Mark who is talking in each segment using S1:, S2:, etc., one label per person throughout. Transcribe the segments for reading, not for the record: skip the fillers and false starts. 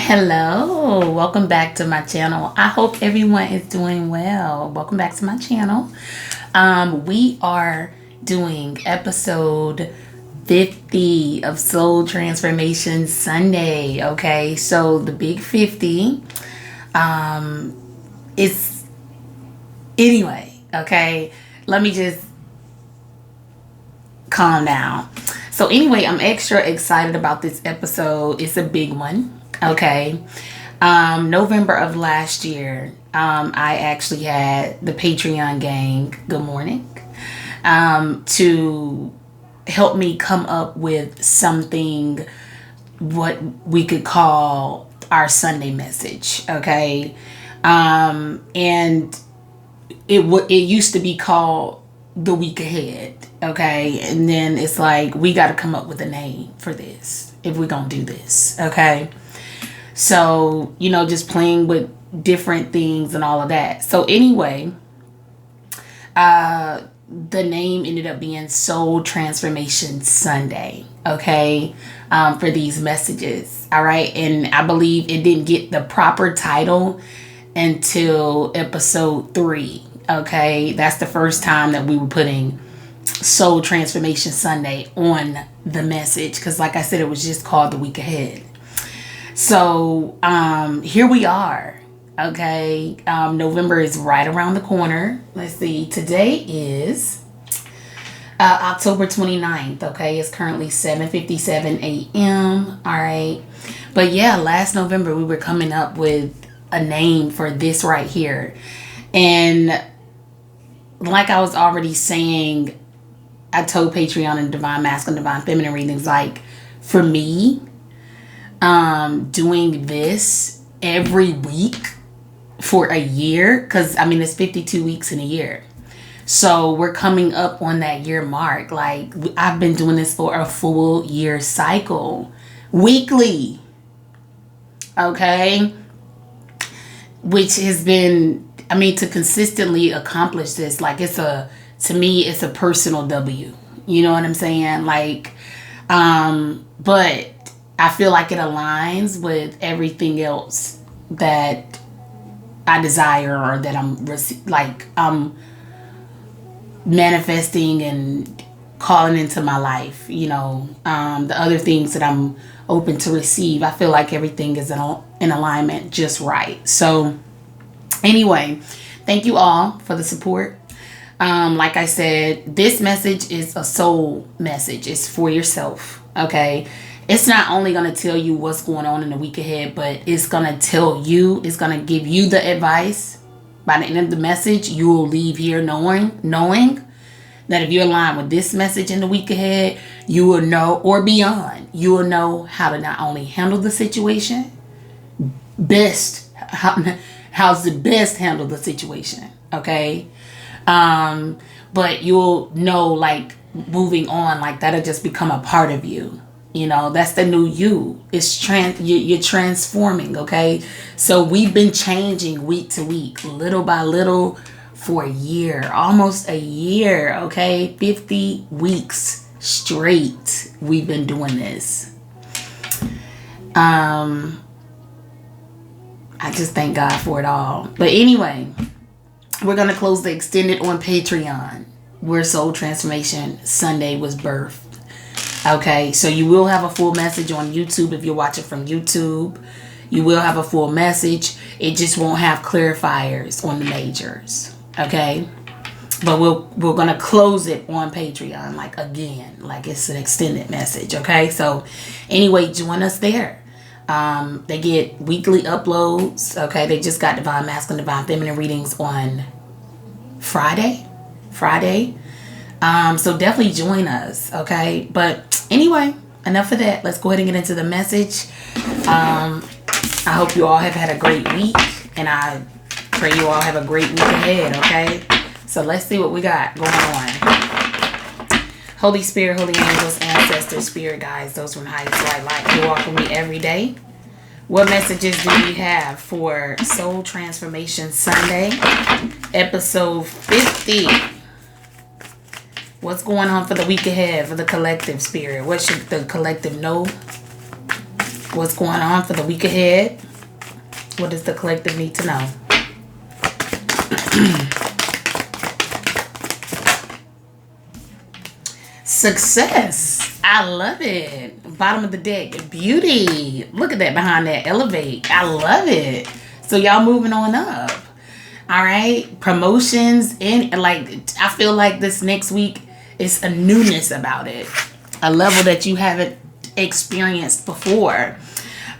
S1: Hello, welcome back to my channel. I hope everyone is doing well. Welcome back to my channel. We are doing episode 50 of Soul Transformation Sunday. Okay, so the big 50 is anyway. Okay, let me just calm down. So anyway, I'm extra excited about this episode. It's a big one. Okay. November of last year, I actually had the Patreon gang, good morning, to help me come up with something what we could call our Sunday message. Okay. And it used to be called the week ahead. Okay. And then it's like, we got to come up with a name for this if we're going to do this. Okay. So, just playing with different things and all of that. So anyway, the name ended up being Soul Transformation Sunday. Okay. For these messages. All right. And I believe it didn't get the proper title until episode 3. Okay. That's the first time that we were putting Soul Transformation Sunday on the message. Because like I said, it was just called the week ahead. So here we are. Okay. November is right around the corner. Let's see. Today is October 29th. Okay. It's currently 7:57 a.m. All right. But yeah, last November we were coming up with a name for this right here. And like I was already saying, I told Patreon and Divine Masculine, Divine Feminine readings, like for me, doing this every week for a year, because it's 52 weeks in a year, so we're coming up on that year mark. Like I've been doing this for a full year cycle, weekly. Okay, which has been, to consistently accomplish this, like to me it's a personal W. You know what I'm saying? Like, but I feel like it aligns with everything else that I desire, or that I'm manifesting and calling into my life. The other things that I'm open to receive. I feel like everything is in alignment just right. So anyway, thank you all for the support. Like I said, this message is a soul message. It's for yourself. Okay. It's not only going to tell you what's going on in the week ahead, but it's going to tell you, it's going to give you the advice. By the end of the message, you will leave here knowing that if you align with this message in the week ahead, you will know, or beyond, you will know how to not only handle the situation, how's the best handle the situation. Okay. But you'll know, like, moving on, like that'll just become a part of you. That's the new you. You're transforming. Okay. So we've been changing week to week, little by little, for a year, almost a year. Okay. 50 weeks straight. We've been doing this. I just thank God for it all. But anyway, we're going to close the extended on Patreon, where Soul Transformation Sunday was birthed. Okay, so you will have a full message on YouTube if you're watching from YouTube. You will have a full message. It just won't have clarifiers on the majors. Okay, but we're gonna close it on Patreon, like again, like it's an extended message. Okay, so anyway, join us there. They get weekly uploads. Okay, they just got Divine Masculine, Divine Feminine readings on Friday. So definitely join us. Okay, but anyway, enough of that. Let's go ahead and get into the message. I hope you all have had a great week, and I pray you all have a great week ahead. Okay, so let's see what we got going on. Holy Spirit, holy angels, ancestors, spirit guides, those from highest light, you walk with me every day. What messages do we have for Soul Transformation Sunday, episode 50? What's going on for the week ahead for the collective spirit? What should the collective know? What's going on for the week ahead? What does the collective need to know? Success. I love it. Bottom of the deck. Beauty. Look at that behind that. Elevate. I love it. So y'all moving on up. All right. Promotions. And like, I feel like this next week is a newness about it. A level that you haven't experienced before.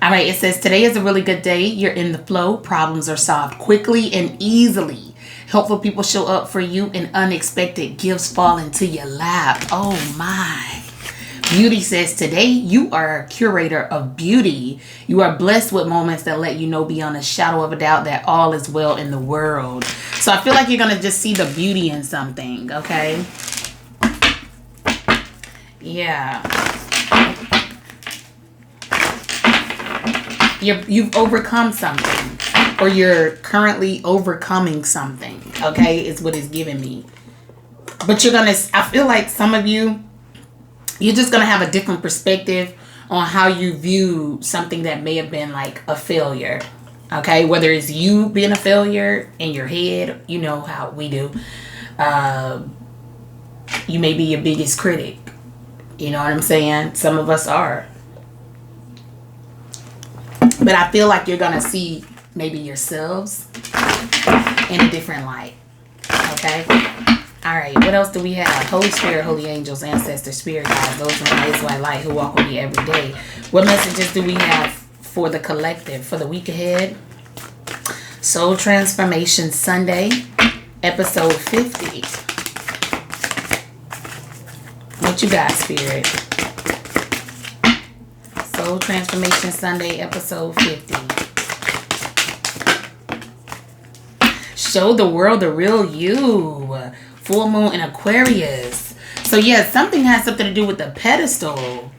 S1: All right. It says today is a really good day. You're in the flow. Problems are solved quickly and easily. Helpful people show up for you and unexpected gifts fall into your lap. Oh my. Beauty says today you are a curator of beauty. You are blessed with moments that let you know beyond a shadow of a doubt that all is well in the world. So I feel like you're going to just see the beauty in something, okay? Yeah. You've overcome something. Or you're currently overcoming something, okay, is what it's giving me. But you're going to, I feel like some of you, you're just going to have a different perspective on how you view something that may have been like a failure, okay? Whether it's you being a failure in your head, you know how we do. You may be your biggest critic. You know what I'm saying? Some of us are. But I feel like you're going to see maybe yourselves in a different light. Okay? All right. What else do we have? Holy Spirit, Holy Angels, Ancestors, Spirit Guides, those from the white light who walk with me every day. What messages do we have for the collective for the week ahead? Soul Transformation Sunday, episode 50. What you got, Spirit? Soul Transformation Sunday, episode 50. Show the world the real you. Full moon in Aquarius. So yeah, something has something to do with the pedestal.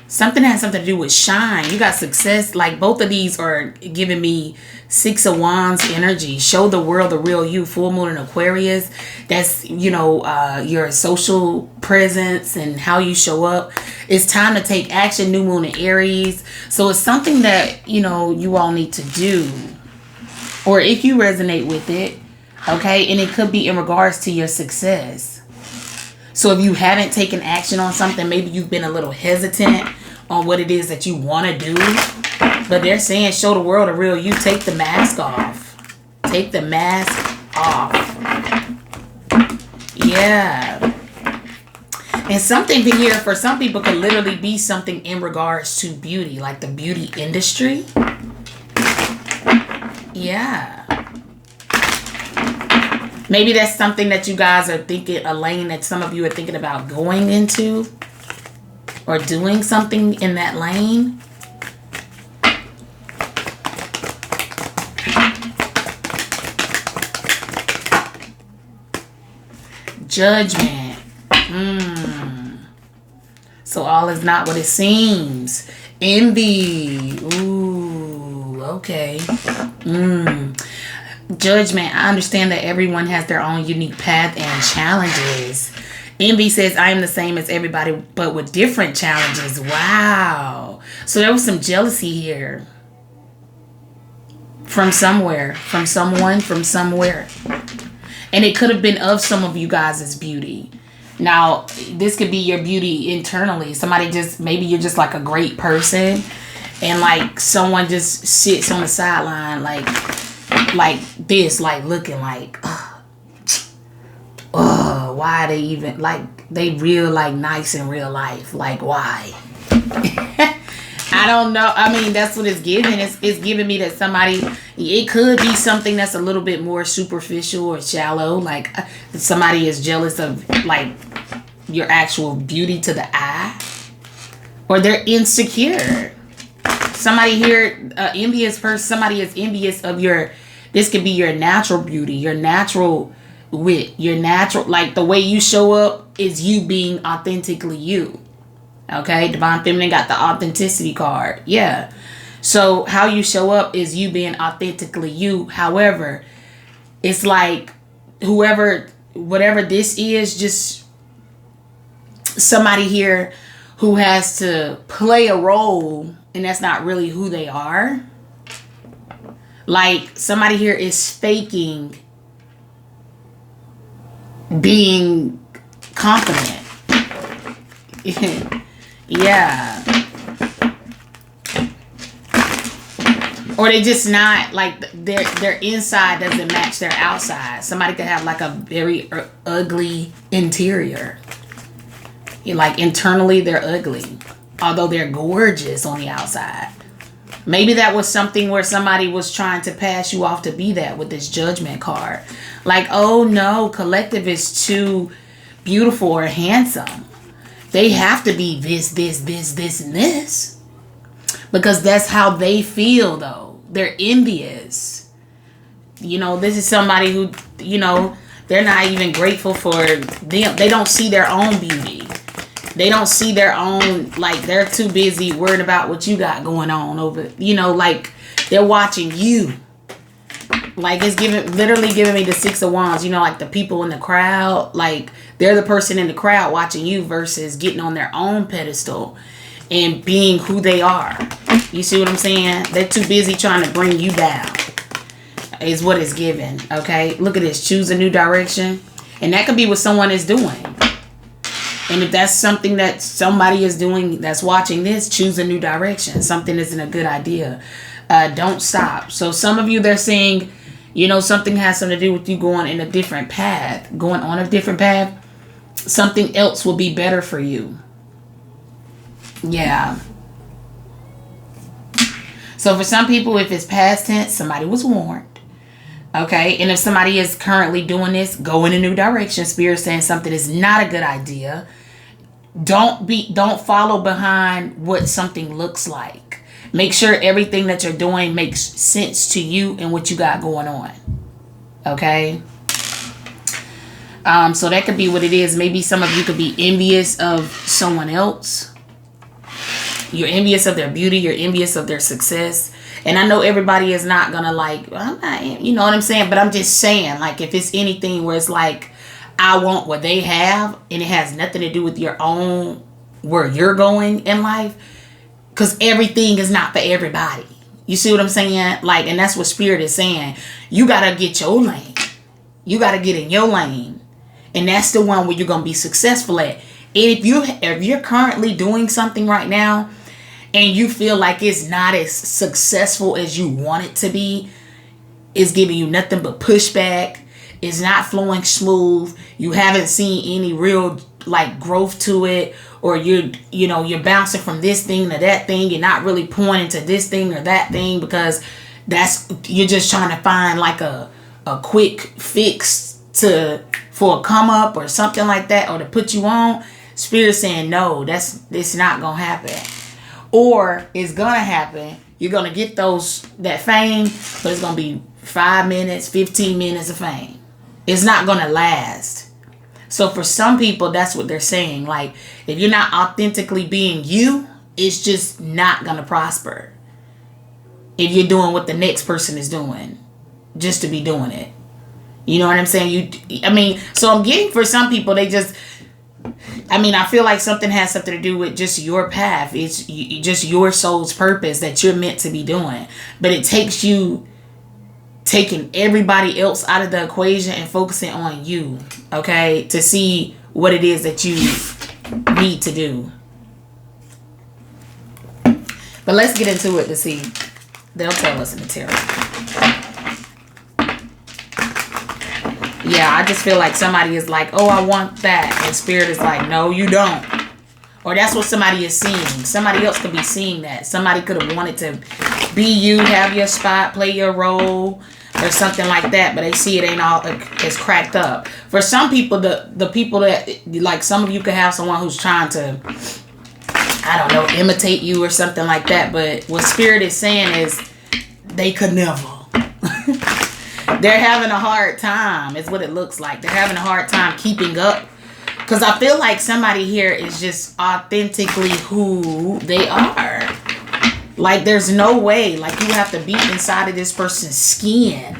S1: Something has something to do with shine. You got success. Like both of these are giving me Six of Wands energy. Show the world the real you. Full moon in Aquarius. That's, you know, your social presence and how you show up. It's time to take action. New moon in Aries. So it's something that, you know, you all need to do. Or if you resonate with it, okay, and it could be in regards to your success. So if you haven't taken action on something, maybe you've been a little hesitant on what it is that you want to do. But they're saying, show the world a real you. Take the mask off. Take the mask off. Yeah. And something here for some people could literally be something in regards to beauty, like the beauty industry. Yeah. Maybe that's something that you guys are thinking, a lane that some of you are thinking about going into or doing something in that lane. Judgment. So all is not what it seems. Envy. Ooh, okay. Judgment. I understand that everyone has their own unique path and challenges. Envy says, I am the same as everybody, but with different challenges. Wow. So there was some jealousy here. From somewhere. From someone. From somewhere. And it could have been of some of you guys' beauty. Now, this could be your beauty internally. Somebody just, maybe you're just like a great person. And like someone just sits on the sideline like this, like looking like, why they even, like, they real like nice in real life. Like, why? I don't know. I mean, that's what it's giving. It's giving me that somebody, it could be something that's a little bit more superficial or shallow. Like somebody is jealous of like your actual beauty to the eye. Or they're insecure. Somebody here, envious person, somebody is envious of your, this could be your natural beauty, your natural wit, your natural, like the way you show up is you being authentically you. Okay, Divine Feminine got the authenticity card. Yeah. So how you show up is you being authentically you. However, it's like whatever this is, just somebody here who has to play a role and that's not really who they are. Like, somebody here is faking being confident. Yeah. Or they just not, like, their inside doesn't match their outside. Somebody could have like a very ugly interior. Like, internally they're ugly, although they're gorgeous on the outside. Maybe that was something where somebody was trying to pass you off to be that with this Judgment card. Like, oh no, collective is too beautiful or handsome. They have to be this, and this. Because that's how they feel, though. They're envious. You know, this is somebody who, you know, they're not even grateful for them. They don't see their own beauty. They don't see their own, like, they're too busy worried about what you got going on over, you know, like, they're watching you. Like, it's literally giving me the Six of Wands, you know, like the people in the crowd, like, they're the person in the crowd watching you versus getting on their own pedestal and being who they are. You see what I'm saying? They're too busy trying to bring you down, is what it's given. Okay, look at this. Choose a new direction. And that could be what someone is doing. And if that's something that somebody is doing that's watching this, choose a new direction. Something isn't a good idea. Don't stop. So some of you, they're saying, you know, something has something to do with you going in a different path, going on a different path. Something else will be better for you. Yeah. So for some people, if it's past tense, somebody was warned. Okay. And if somebody is currently doing this, go in a new direction. Spirit saying something is not a good idea. Don't follow behind what something looks like. Make sure everything that you're doing makes sense to you and what you got going on. Okay. So that could be what it is. Maybe some of you could be envious of someone else. You're envious of their beauty. You're envious of their success. And I know everybody is not going to like, I'm not, you know what I'm saying? But I'm just saying, like, if it's anything where it's like, I want what they have and it has nothing to do with your own, where you're going in life. Because everything is not for everybody. You see what I'm saying? Like, and that's what Spirit is saying. You got to get your lane. You got to get in your lane. And that's the one where you're going to be successful at. And if you're currently doing something right now and you feel like it's not as successful as you want it to be, it's giving you nothing but pushback. It's not flowing smooth. You haven't seen any real like growth to it, or you're bouncing from this thing to that thing. You're not really pointing to this thing or that thing because you're just trying to find like a quick fix for a come up or something like that, or to put you on. Spirit saying no, it's not gonna happen, or it's gonna happen. You're gonna get that fame, but it's gonna be 5 minutes, 15 minutes of fame. It's not gonna last. So for some people, that's what they're saying. Like, if you're not authentically being you, it's just not gonna prosper. If you're doing what the next person is doing, just to be doing it. You know what I'm saying? So I'm getting, for some people, I feel like something has something to do with just your path. It's just your soul's purpose that you're meant to be doing. But it takes you taking everybody else out of the equation and focusing on you, okay? To see what it is that you need to do. But let's get into it to see. They'll tell us in the tarot. Yeah, I just feel like somebody is like, oh, I want that. And Spirit is like, no, you don't. Or that's what somebody is seeing. Somebody else could be seeing that. Somebody could have wanted to be you, have your spot, play your role, or something like that. But they see it ain't all, it's cracked up. For some people, the people that, like, some of you could have someone who's trying to, I don't know, imitate you or something like that. But what Spirit is saying is they could never. They're having a hard time, is what it looks like. They're having a hard time keeping up. Because I feel like somebody here is just authentically who they are. Like, there's no way. Like, you have to be inside of this person's skin.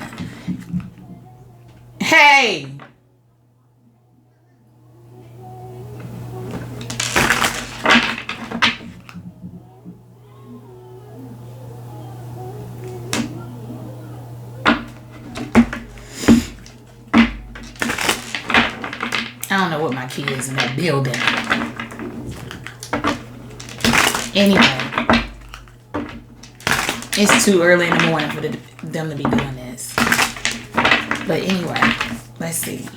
S1: Hey! with my kids in that building. Anyway, it's too early in the morning for them to be doing this. But anyway, let's see.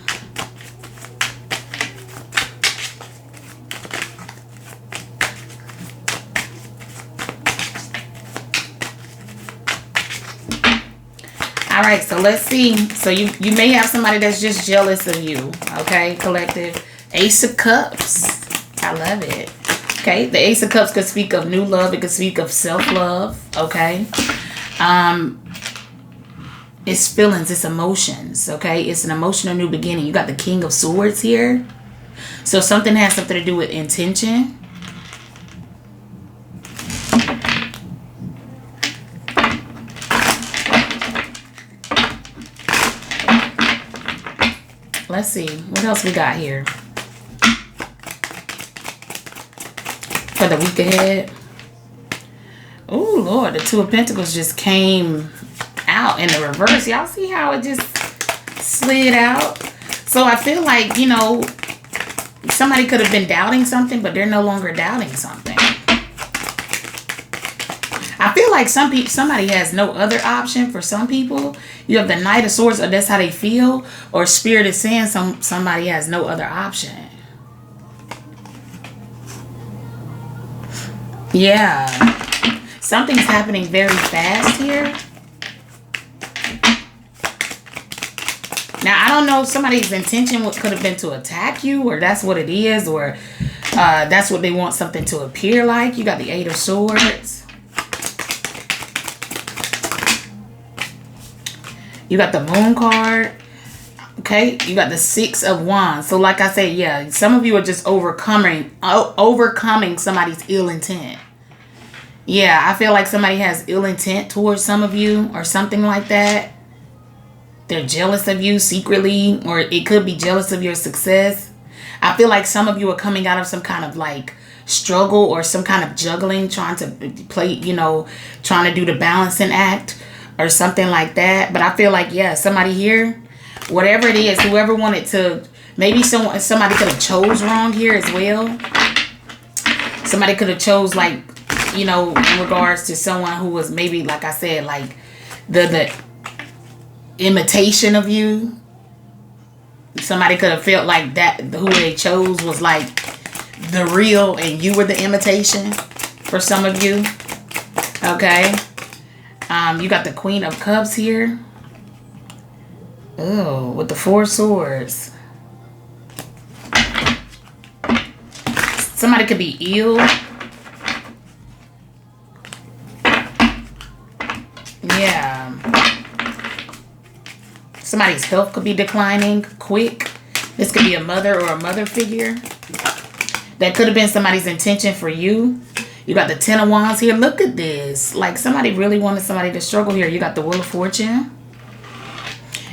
S1: All right, so let's see. So you may have somebody that's just jealous of you, okay, collective. Ace of Cups. I love it. Okay, the Ace of Cups could speak of new love. It could speak of self-love, okay? It's feelings, it's emotions, okay? It's an emotional new beginning. You got the King of Swords here. So something has something to do with intention. Let's see. What else we got here? For the week ahead. Oh, Lord. The Two of Pentacles just came out in the reverse. Y'all see how it just slid out? So I feel like, you know, somebody could have been doubting something, but they're no longer doubting something. I feel like somebody has no other option. For some people, you have the Knight of Swords, or that's how they feel, or Spirit is saying somebody has no other option. Yeah. Something's happening very fast here. Now, I don't know if somebody's intention could have been to attack you, or that's what it is, or that's what they want something to appear like. You got the Eight of Swords. You got the Moon card. Okay, you got the Six of Wands. So like I said, yeah, some of you are just overcoming somebody's ill intent. Yeah, I feel like somebody has ill intent towards some of you or something like that. They're jealous of you secretly, or it could be jealous of your success. I feel like some of you are coming out of some kind of like struggle or some kind of juggling, trying to play, you know, trying to do the balancing act or something like that. But I feel like, yeah, somebody here, whatever it is, whoever wanted to, maybe somebody could have chose wrong here as well. Somebody could have chose, like, you know, in regards to someone who was maybe, like I said, like the imitation of you. Somebody could have felt like that who they chose was like the real and you were the imitation for some of you. Okay. You got the Queen of Cups here. Oh, with the Four Swords. Somebody could be ill. Yeah. Somebody's health could be declining quick. This could be a mother or a mother figure. That could have been somebody's intention for you. You got the Ten of Wands here. Look at this. Like somebody really wanted somebody to struggle here. You got the Wheel of Fortune.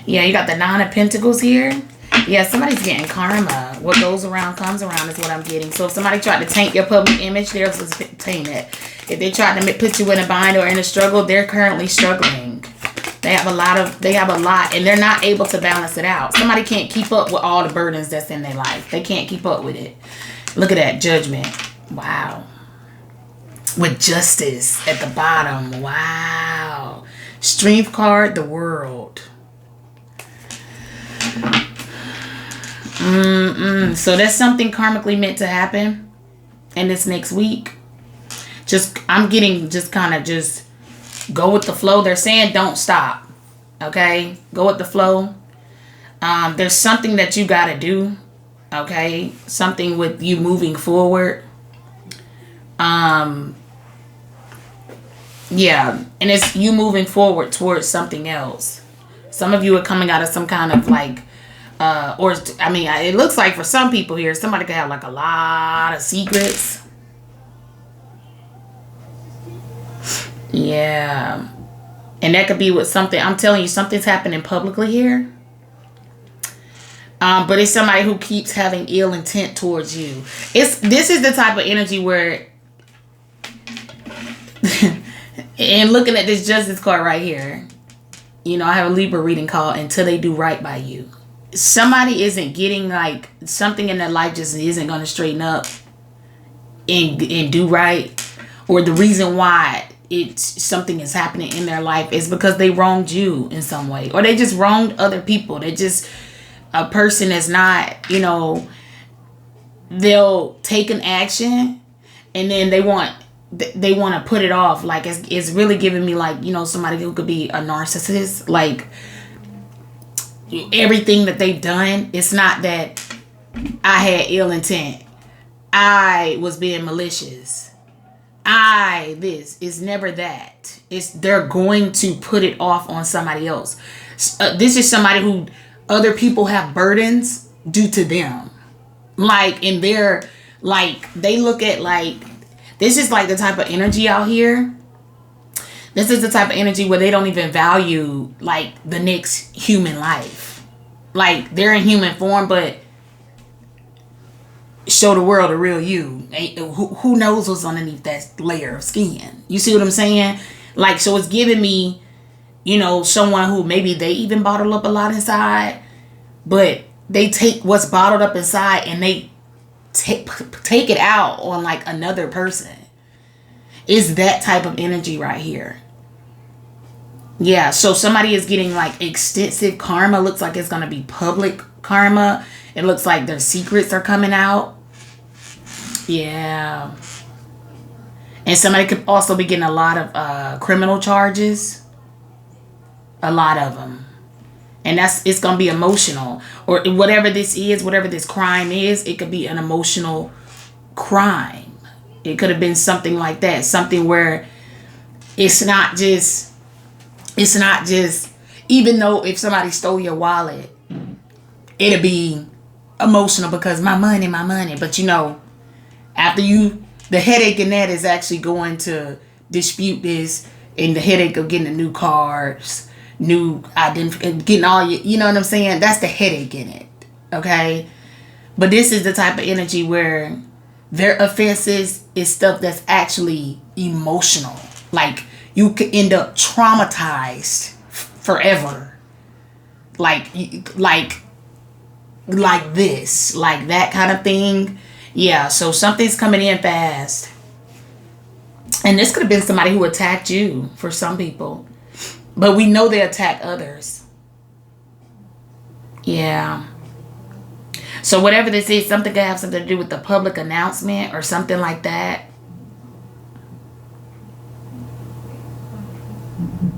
S1: Yeah, you got the Nine of Pentacles here. Yeah, somebody's getting karma. What goes around comes around is what I'm getting. So if somebody tried to taint your public image, they're supposed to taint it. If they tried to put you in a bind or in a struggle, they're currently struggling. They have a lot, and they're not able to balance it out. Somebody can't keep up with all the burdens that's in their life. They can't keep up with it. Look at that, Judgment. Wow. With Justice at the bottom. Wow. Strength card, the World. So that's something karmically meant to happen in this next week. I'm getting just kind of just go with the flow. They're saying don't stop. Okay? Go with the flow. There's something that you got to do. Okay? Something with you moving forward. Yeah. And it's you moving forward towards something else. Some of you are coming out of some kind of like, it looks like for some people here, somebody could have like a lot of secrets. Yeah. And that could be with something. I'm telling you, something's happening publicly here. But it's somebody who keeps having ill intent towards you. This is the type of energy where, and looking at this Justice card right here, you know, I have a Libra reading called Until They Do Right by You. somebody isn't getting like something in their life just isn't going to straighten up and do right, or the reason why it's something is happening in their life is because they wronged you in some way, or they just wronged other people. They just, a person is not, you know, they'll take an action and then they want to put it off. Like it's really giving me like, you know, somebody who could be a narcissist. Like everything that they've done, it's not that I had ill intent, I was being malicious, this is never that. It's they're going to put it off on somebody else. This is somebody who other people have burdens due to them. Like, and they're like, they look at like, this is like the type of energy out here. This is the type of energy where they don't even value like the next human life. Like they're in human form, but show the world the real you. Who knows what's underneath that layer of skin? You see what I'm saying? Like, so it's giving me, you know, someone who maybe they even bottle up a lot inside, but they take what's bottled up inside and they take it out on like another person. It's that type of energy right here. Yeah, so somebody is getting like extensive karma. Looks like it's going to be public karma. It looks like their secrets are coming out. Yeah. And somebody could also be getting a lot of criminal charges. A lot of them. And it's going to be emotional. Or whatever this is, whatever this crime is, it could be an emotional crime. It could have been something like that. Something where it's not just, even though if somebody stole your wallet, it'll be emotional because my money. But you know, after the headache in that is actually going to dispute this, and the headache of getting the new cars, new identity, getting all you know what I'm saying? That's the headache in it. Okay? But this is the type of energy where their offenses is stuff that's actually emotional. Like you could end up traumatized forever. Like this, like that kind of thing. Yeah, so something's coming in fast. And this could have been somebody who attacked you for some people. But we know they attack others. Yeah. So whatever this is, something could have something to do with the public announcement or something like that.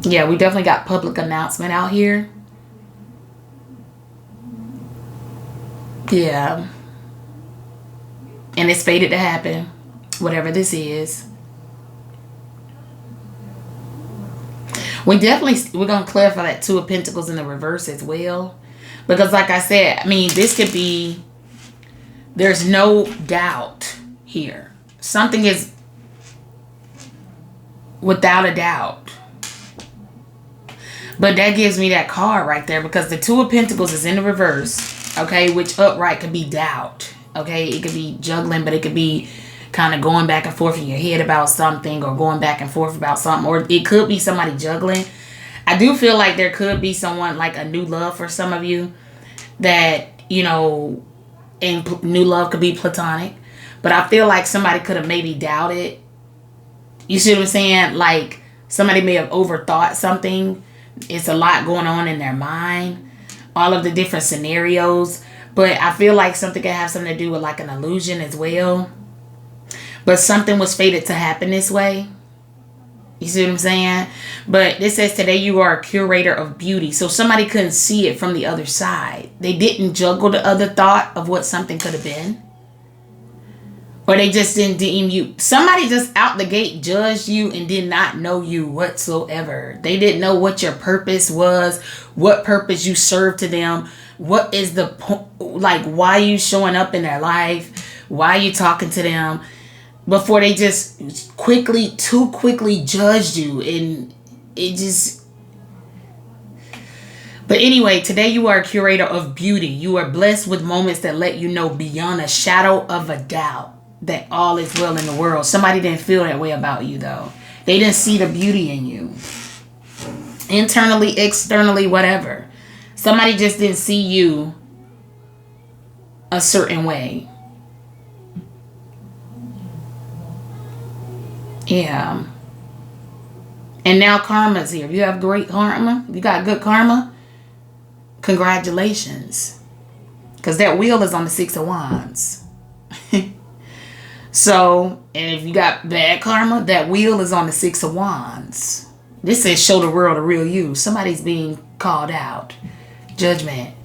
S1: Yeah, we definitely got public announcement out here. Yeah. And it's fated to happen. Whatever this is. We're going to clarify that Two of Pentacles in the reverse as well. Because like I said, I mean, this could be, there's no doubt here. Something is without a doubt. But that gives me that card right there because the Two of Pentacles is in the reverse. Okay, which upright could be doubt. Okay, it could be juggling, but it could be kind of going back and forth in your head about something, or going back and forth about something, or it could be somebody juggling. I do feel like there could be someone like a new love for some of you that, you know, and new love could be platonic, but I feel like somebody could have maybe doubted. You see what I'm saying? Like somebody may have overthought something. It's a lot going on in their mind, all of the different scenarios, but I feel like something could have something to do with like an illusion as well. But something was fated to happen this way. You see what I'm saying? But this says today you are a curator of beauty. So somebody couldn't see it from the other side. They didn't juggle the other thought of what something could have been. Or they just didn't deem you. Somebody just out the gate judged you and did not know you whatsoever. They didn't know what your purpose was. What purpose you served to them. What is the point? Like, why are you showing up in their life? Why are you talking to them? Before they just too quickly judged you. And it just... But anyway, today you are a curator of beauty. You are blessed with moments that let you know beyond a shadow of a doubt that all is well in the world. Somebody didn't feel that way about you, though. They didn't see the beauty in you. Internally, externally, whatever. Somebody just didn't see you a certain way. Yeah. And now karma's here. If you have great karma, if you got good karma, congratulations. Because that wheel is on the 6 of Wands. So, and if you got bad karma, that wheel is on the 6 of Wands. This says show the world the real you. Somebody's being called out. Judgment.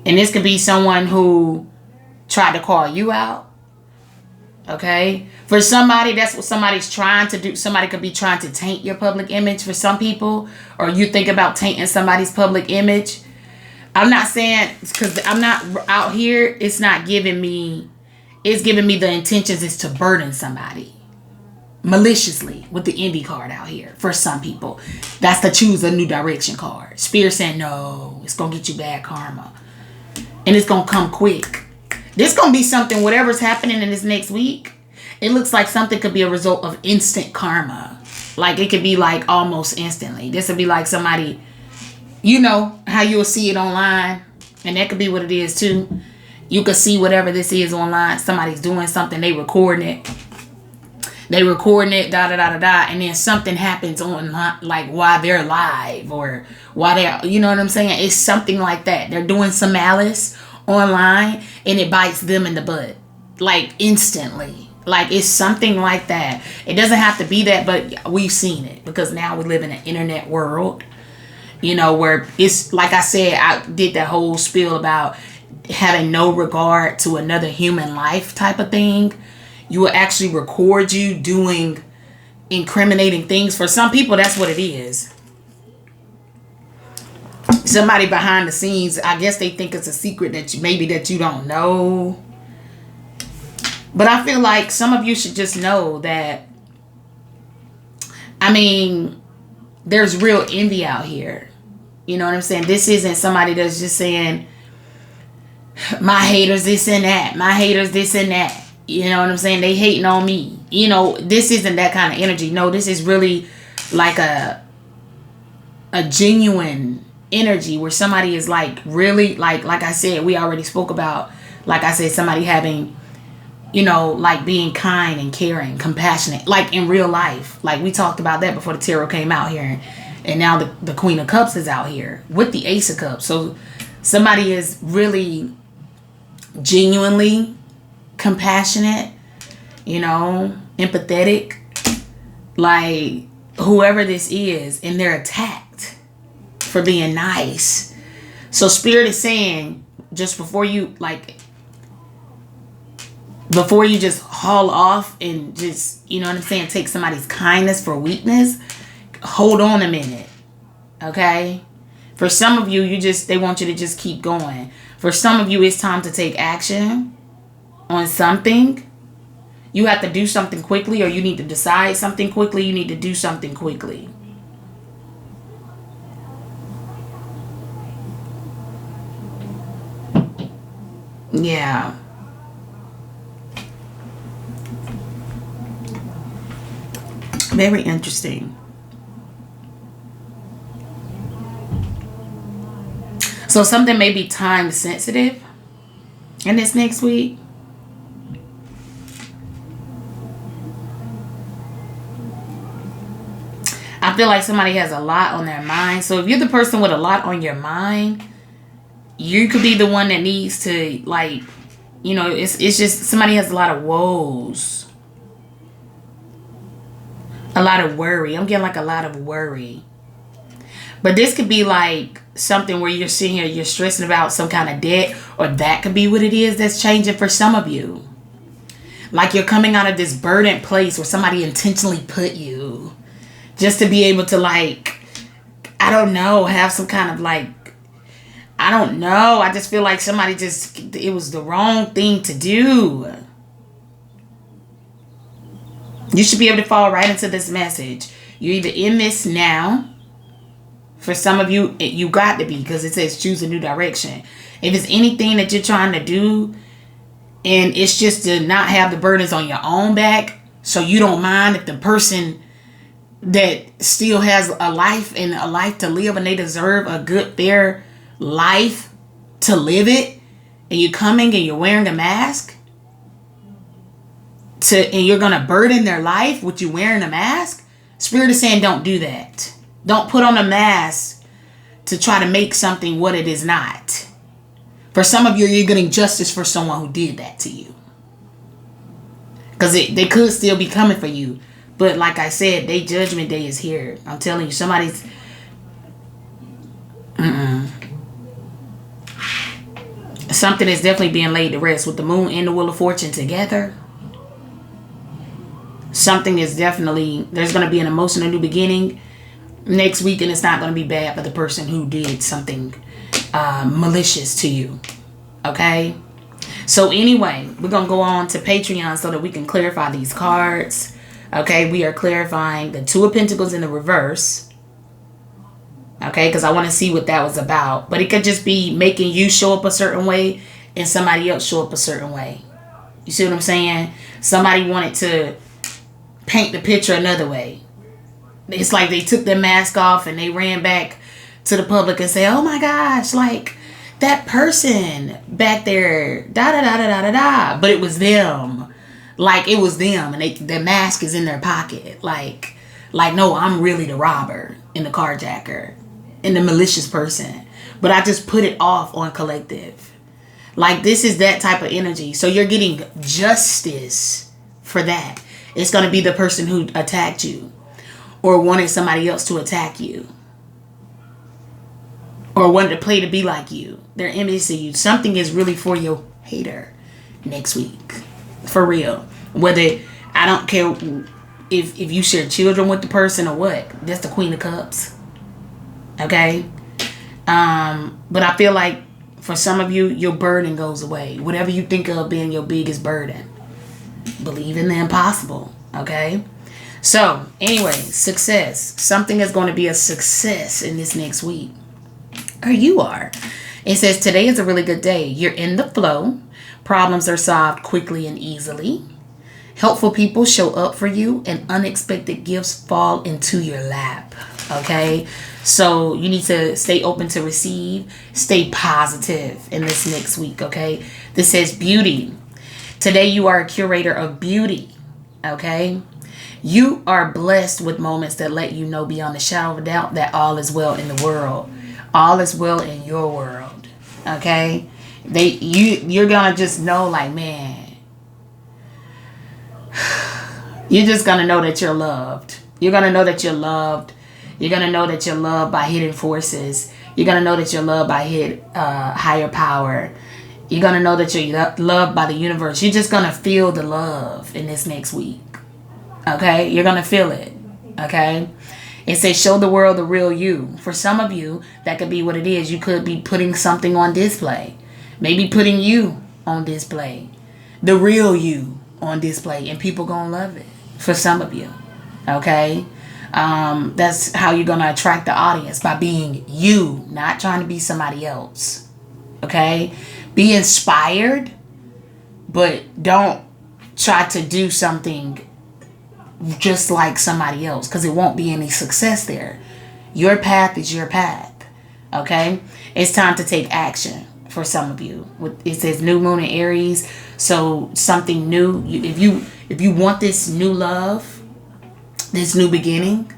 S1: And this could be someone who tried to call you out. Okay? For somebody, that's what somebody's trying to do. Somebody could be trying to taint your public image for some people. Or you think about tainting somebody's public image. I'm not saying, because I'm not out here, it's not giving me, it's giving me the intentions is to burden somebody. Maliciously with the Indie card out here. For some people. That's the choose a new direction card. Spirit saying, no, it's going to get you bad karma. And it's going to come quick. This going to be something, whatever's happening in this next week, it looks like something could be a result of instant karma. Like it could be like almost instantly. This would be like somebody, you know how you'll see it online. And that could be what it is too. You could see whatever this is online. Somebody's doing something. They recording it. And then something happens online, like while they're live or while they're, you know what I'm saying? It's something like that. They're doing some malice online and it bites them in the butt. Like instantly. Like it's something like that. It doesn't have to be that, but we've seen it because now we live in an internet world, you know, where it's like I said, I did that whole spiel about having no regard to another human life type of thing. You will actually record you doing incriminating things. For some people, that's what it is. Somebody behind the scenes, I guess they think it's a secret that you don't know. But I feel like some of you should just know that, I mean, there's real envy out here. You know what I'm saying? This isn't somebody that's just saying, my haters this and that. My haters this and that. You know what I'm saying? They hating on me. You know, this isn't that kind of energy. No, this is really like a genuine energy where somebody is like really, like I said, we already spoke about, like I said, somebody having, you know, like being kind and caring, compassionate, like in real life. Like we talked about that before the tarot came out here. And now the Queen of Cups is out here with the Ace of Cups. So somebody is really genuinely compassionate, you know, empathetic, like whoever this is, and they're attacked for being nice. So Spirit is saying, just before you just haul off and just, you know what I'm saying, take somebody's kindness for weakness, hold on a minute. Okay? For some of you, they want you to just keep going. For some of you, it's time to take action on something. You have to do something quickly, or you need to decide something quickly. You need to do something quickly. Yeah. Very interesting. So something may be time sensitive in this next week. I feel like somebody has a lot on their mind. So if you're the person with a lot on your mind, you could be the one that needs to, like, you know, it's just somebody has a lot of woes. A lot of worry. I'm getting like a lot of worry. But this could be like something where you're sitting here, you're stressing about some kind of debt, or that could be what it is that's changing for some of you. Like you're coming out of this burdened place where somebody intentionally put you just to be able to, like, I don't know, have some kind of like, I don't know. I just feel like somebody it was the wrong thing to do. You should be able to fall right into this message. You're either in this now. For some of you, you got to be, because it says choose a new direction. If it's anything that you're trying to do, and it's just to not have the burdens on your own back, so you don't mind if the person that still has a life and a life to live, and they deserve a good, fair life to live it, and you're coming and you're wearing a mask and you're going to burden their life with you wearing a mask, Spirit is saying don't do that. Don't put on a mask to try to make something what it is not. For some of you, you're getting justice for someone who did that to you. Because they could still be coming for you. But like I said, their judgment day is here. I'm telling you, somebody's... Something is definitely being laid to rest. With the moon and the wheel of fortune together, something is definitely... There's going to be an emotional new beginning next week, and it's not going to be bad for the person who did something malicious to you. Okay? So anyway, we're going to go on to Patreon so that we can clarify these cards. Okay, we are clarifying the Two of Pentacles in the reverse. Okay, because I want to see what that was about. But it could just be making you show up a certain way and somebody else show up a certain way. You see what I'm saying? Somebody wanted to paint the picture another way. It's like they took their mask off and they ran back to the public and say, oh my gosh, like that person back there, da da da da da da da. But it was them. Like it was them, and their mask is in their pocket. Like no, I'm really the robber and the carjacker and the malicious person. But I just put it off on collective. Like this is that type of energy. So you're getting justice for that. It's going to be the person who attacked you or wanted somebody else to attack you or wanted to play to be like you. They're envious of you. Something is really for your hater next week. For real. Whether, I don't care if you share children with the person or what. That's the Queen of Cups. Okay? But I feel like for some of you, your burden goes away. Whatever you think of being your biggest burden. Believe in the impossible. Okay? So, anyway, success. Something is going to be a success in this next week. Or you are. It says today is a really good day. You're in the flow. Problems are solved quickly and easily. Helpful people show up for you and unexpected gifts fall into your lap. Okay? So you need to stay open to receive. Stay positive in this next week. Okay? This says beauty. Today you are a curator of beauty. Okay? You are blessed with moments that let you know beyond a shadow of a doubt that all is well in the world. All is well in your world. Okay? You're gonna just know, like, man, you're just gonna know that you're loved. You're gonna know that you're loved. You're gonna know that you're loved by hidden forces. You're gonna know that you're loved by higher power. You're gonna know that you're loved by the universe. You're just gonna feel the love in this next week. Okay? You're gonna feel it. Okay? It says show the world the real you. For some of you, that could be what it is. You could be putting something on display. Maybe putting you on display. The real you on display. And people gonna love it. For some of you. Okay? That's how you're gonna attract the audience. By being you. Not trying to be somebody else. Okay? Be inspired. But don't try to do something just like somebody else, because it won't be any success there. Your path is your path. Okay? It's time to take action for some of you. It says new moon in Aries, so something new. If you want this new love, this new beginning,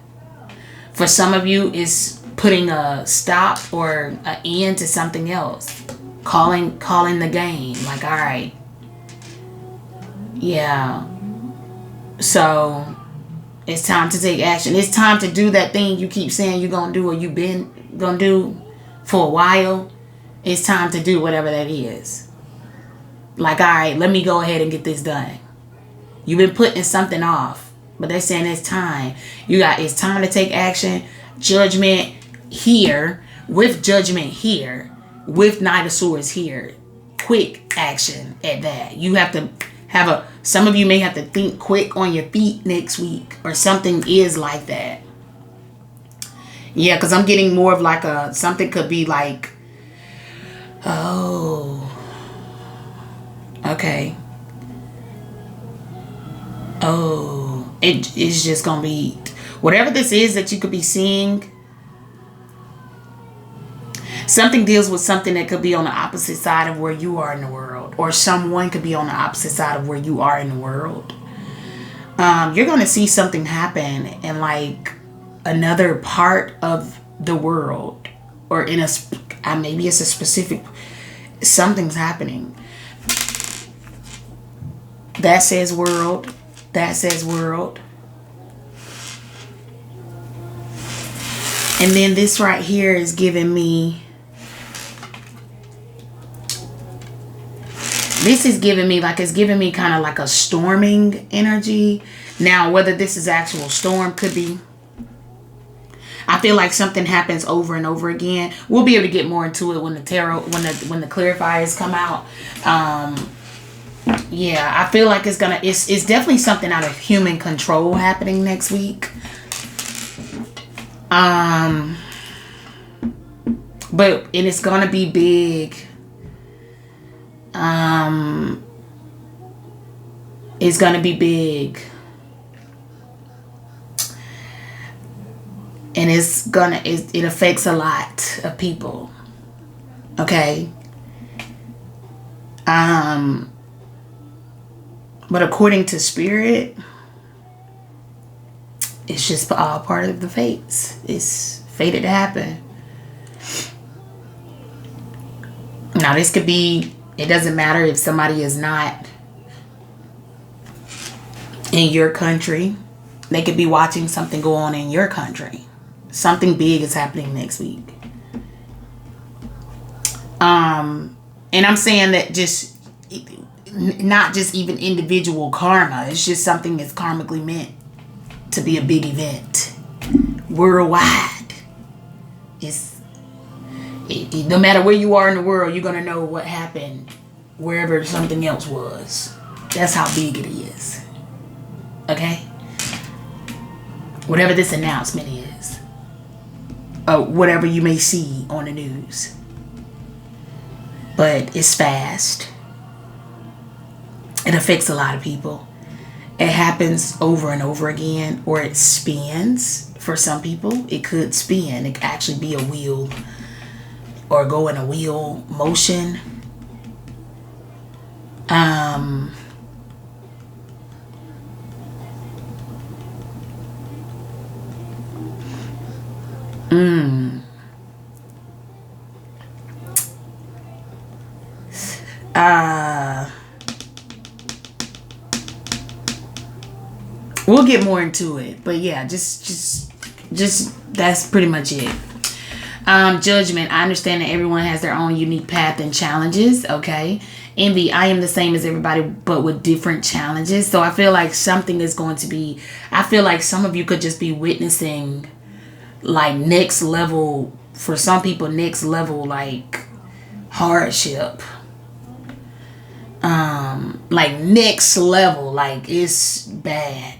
S1: for some of you is putting a stop or an end to something else. Calling the game. Like, all right. Yeah. So it's time to take action. It's time to do that thing you keep saying you're going to do or you've been going to do for a while. It's time to do whatever that is. Like, all right, let me go ahead and get this done. You've been putting something off, but they're saying it's time. It's time to take action. Judgment here, with judgment here, with Knight of Swords here. Quick action at that. You have to some of you may have to think quick on your feet next week, or something is like that. Yeah, because I'm getting more of like something could be like, oh, okay. Oh, it's just going to be, whatever this is that you could be seeing, Something deals with something that could be on the opposite side of where you are in the world, or someone could be on the opposite side of where you are in the world. You're going to see something happen in like another part of the world, or in a maybe it's a specific, something's happening. That says world. That says world. And then this right here is giving me, this is giving me like, it's giving me kind of like a storming energy. Now, whether this is actual storm, could be. I feel like something happens over and over again. We'll be able to get more into it when the tarot, when the clarifiers come out. Yeah, I feel like it's gonna, it's definitely something out of human control happening next week. But and it's gonna be big. It's gonna be big. And it's gonna, it affects a lot of people. Okay. But according to spirit, it's just all part of the fates. It's fated to happen. Now this could be, it doesn't matter if somebody is not in your country. They could be watching something go on in your country. Something big is happening next week. And I'm saying that just, not just even individual karma. It's just something that's karmically meant to be a big event. Worldwide. No matter where you are in the world, you're going to know what happened wherever something else was. That's how big it is. Okay? Whatever this announcement is. Whatever you may see on the news. But it's fast. It affects a lot of people. It happens over and over again, or it spins. For some people, it could spin. It could actually be a wheel, or go in a wheel motion. We'll get more into it, but yeah, just that's pretty much it. Judgment. I understand that everyone has their own unique path and challenges. Okay. Envy. I am the same as everybody, but with different challenges. So I feel like something is going to be, I feel like some of you could just be witnessing like next level, for some people, next level, like hardship. Like next level, like it's bad.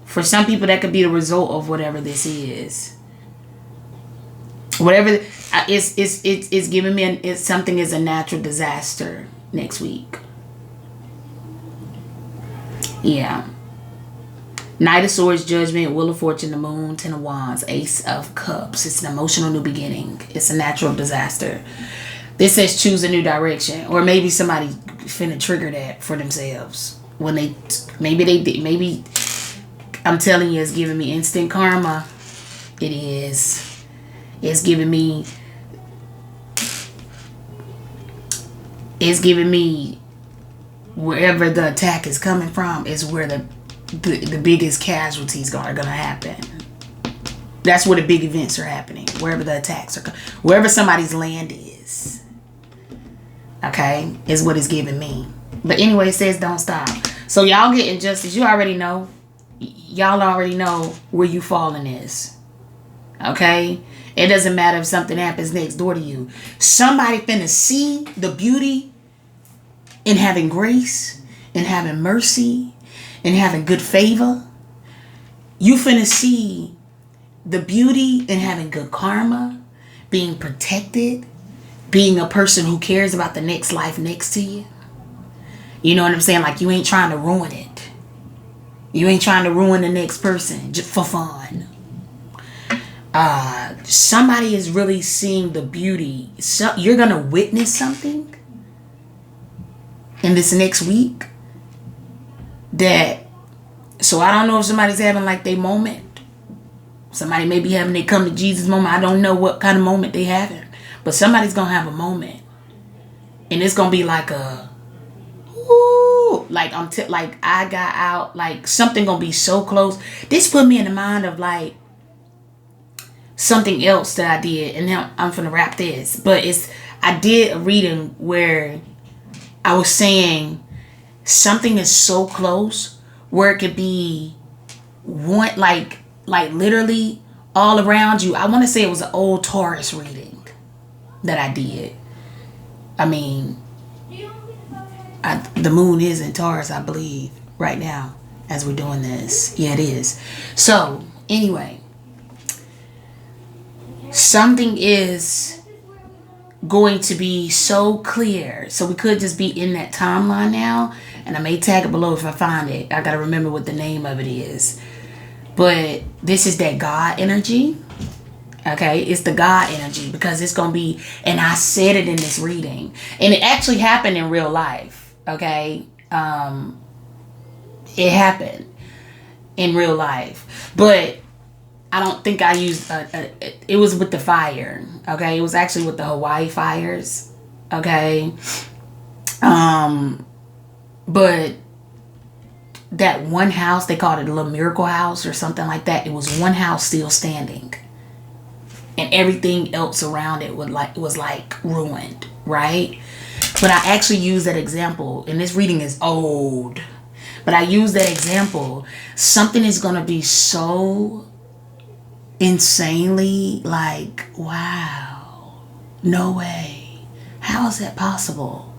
S1: For some people, that could be the result of whatever this is. Whatever it's giving me, it's something is a natural disaster next week. Yeah. Knight of Swords, Judgment, Wheel of Fortune, the Moon, Ten of Wands, Ace of Cups. It's an emotional new beginning. It's a natural disaster. This says choose a new direction, or maybe somebody finna trigger that for themselves when they maybe I'm telling you, it's giving me instant karma. It is. It's giving me wherever the attack is coming from is where the biggest casualties are gonna happen. That's where the big events are happening. Wherever the attacks are, wherever somebody's land is. Okay, is what it's giving me. But anyway, it says don't stop. So y'all getting justice. You already know. Y'all already know where you fall in this. Okay? It doesn't matter if something happens next door to you. Somebody finna see the beauty in having grace, in having mercy, in having good favor. You finna see the beauty in having good karma, being protected, being a person who cares about the next life next to you. You know what I'm saying? Like, you ain't trying to ruin it. You ain't trying to ruin the next person just for fun. somebody is really seeing the beauty. So you're going to witness something in this next week that, so I don't know if somebody's having like their moment. Somebody may be having their come to Jesus moment. I don't know what kind of moment they having, but somebody's going to have a moment. And it's going to be like a, ooh, like like I got out, like something going to be so close. This put me in the mind of like something else that I did. And now I'm going to wrap this. But I did a reading where I was saying something is so close where it could be one, like literally all around you. I want to say it was an old Taurus reading that I did. I mean, the moon is in Taurus, I believe, right now as we're doing this. Yeah, it is. So, anyway, something is going to be so clear. So we could just be in that timeline now. And I may tag it below if I find it. I got to remember what the name of it is. But this is that God energy. Okay, it's the God energy because it's going to be, and I said it in this reading, and it actually happened in real life. Okay, it happened in real life, but I don't think I used, it was with the fire. Okay, it was actually with the Hawaii fires. Okay, but that one house, they called it a little miracle house or something like that. It was one house still standing. And everything else around it was like ruined, right? But I actually use that example, and this reading is old, but I use that example. Something is going to be so insanely like, wow, no way. How is that possible?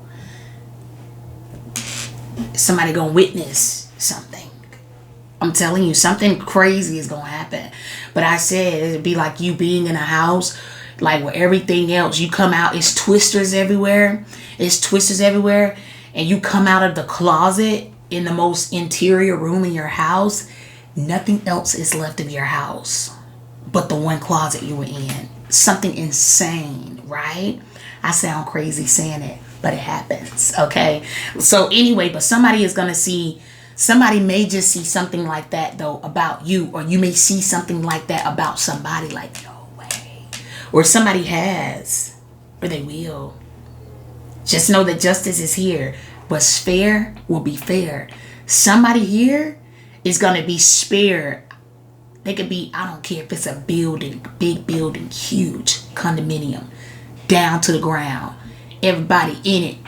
S1: Somebody going to witness something. I'm telling you, something crazy is going to happen. But I said it'd be like you being in a house, like where everything else, you come out, it's twisters everywhere. It's twisters everywhere. And you come out of the closet in the most interior room in your house. Nothing else is left of your house but the one closet you were in. Something insane, right? I sound crazy saying it, but it happens, okay? So anyway, but somebody is going to see, somebody may just see something like that, though, about you. Or you may see something like that about somebody, like, no way. Or somebody has, or they will. Just know that justice is here. What's fair will be fair. Somebody here is going to be spared. They could be, I don't care if it's a building, big building, huge condominium, down to the ground. Everybody in it.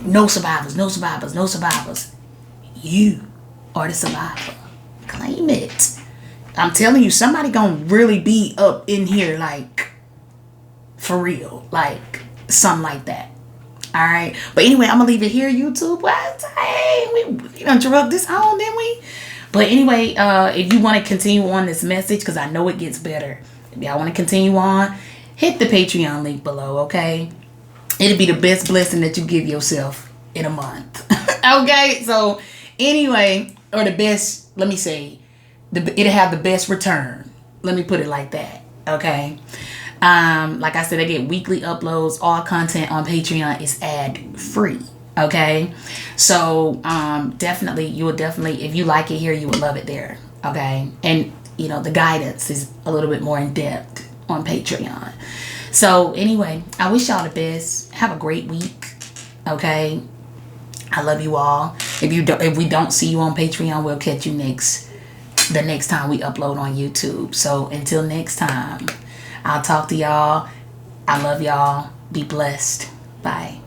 S1: No survivors, no survivors, no survivors. You are the survivor. Claim it. I'm telling you, somebody gonna really be up in here, like, for real. Like, something like that. Alright? But anyway, I'm gonna leave it here, YouTube. Well, dang, we done drug this on, didn't we? But anyway, if you want to continue on this message, because I know it gets better. If y'all want to continue on, hit the Patreon link below, okay? It'll be the best blessing that you give yourself in a month. Okay, so anyway, or the best, let me say, it'll have the best return. Let me put it like that, okay? Like I said, I get weekly uploads. All content on Patreon is ad free, okay? So definitely, you will definitely, if you like it here, you would love it there, okay? And, you know, the guidance is a little bit more in depth on Patreon. So anyway, I wish y'all the best. Have a great week. Okay. I love you all. If we don't see you on Patreon, we'll catch you the next time we upload on YouTube. So until next time, I'll talk to y'all. I love y'all. Be blessed. Bye.